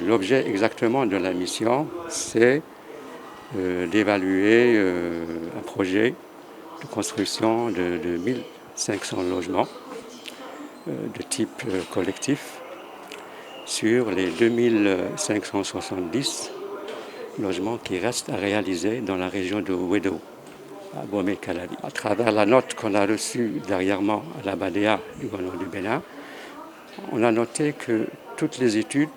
L'objet exactement de la mission, c'est d'évaluer un projet de construction de 1500 logements de type collectif sur les 2570 logements qui restent à réaliser dans la région de Wedo, à Bomé-Calavi. À travers la note qu'on a reçue dernièrement à la BADEA du gouvernement du Bénin, on a noté que toutes les études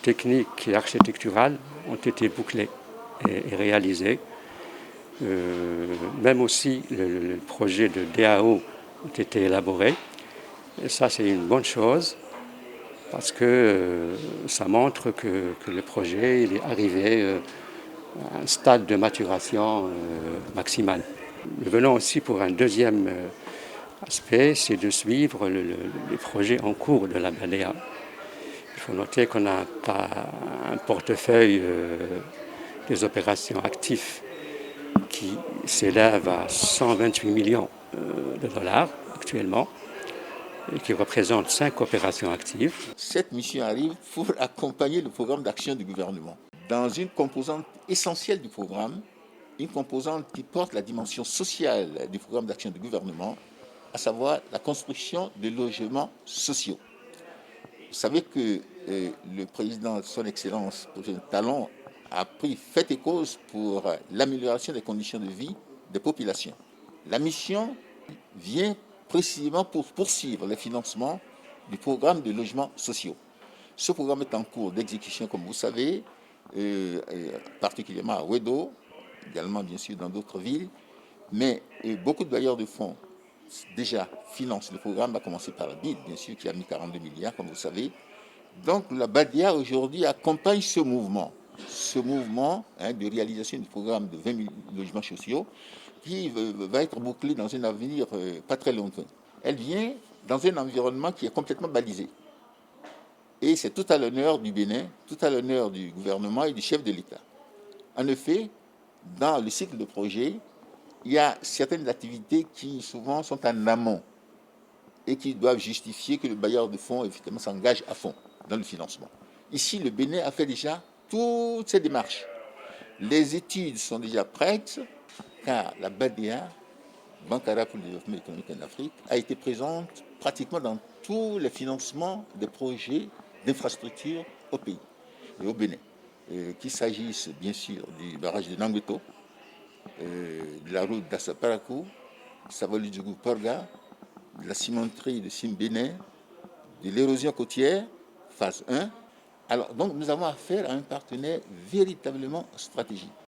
techniques et architecturales ont été bouclées et réalisées. Même aussi le projet de DAO ont été élaborés. Et ça, c'est une bonne chose parce que ça montre que le projet il est arrivé à un stade de maturation maximale. Nous venons aussi pour un deuxième aspect, c'est de suivre les projets en cours de la BADEA. Il faut noter qu'on n'a pas un portefeuille des opérations actives qui s'élève à 128 millions de dollars actuellement et qui représente 5 opérations actives. Cette mission arrive pour accompagner le programme d'action du gouvernement dans une composante essentielle du programme, une composante qui porte la dimension sociale du programme d'action du gouvernement, à savoir la construction de logements sociaux. Vous savez que le président, son Excellence, Président Talon, a pris fait et cause pour l'amélioration des conditions de vie des populations. La mission vient précisément pour poursuivre le financement du programme de logements sociaux. Ce programme est en cours d'exécution, comme vous savez, particulièrement à Wedo, également bien sûr dans d'autres villes, mais beaucoup de bailleurs de fonds déjà financent le programme, à commencer par la BID, bien sûr, qui a mis 42 milliards, comme vous savez. Donc la BADEA aujourd'hui accompagne ce mouvement de réalisation du programme de 20 000 logements sociaux qui va être bouclé dans un avenir pas très lointain. Elle vient dans un environnement qui est complètement balisé. Et c'est tout à l'honneur du Bénin, tout à l'honneur du gouvernement et du chef de l'État. En effet, dans le cycle de projet, il y a certaines activités qui souvent sont en amont et qui doivent justifier que le bailleur de fonds effectivement s'engage à fond dans le financement. Ici, le Bénin a fait déjà toutes ces démarches. Les études sont déjà prêtes car la BADEA, Banque arabe pour le développement économique en Afrique, a été présente pratiquement dans tous les financements des projets d'infrastructures au pays et au Bénin. Qu'il s'agisse bien sûr du barrage de Nangueto, de la route d'Assaparakou, Savoli-Djougou-Porga, de la cimenterie de Simbéné, de l'érosion côtière, phase 1. Alors, donc, nous avons affaire à un partenaire véritablement stratégique.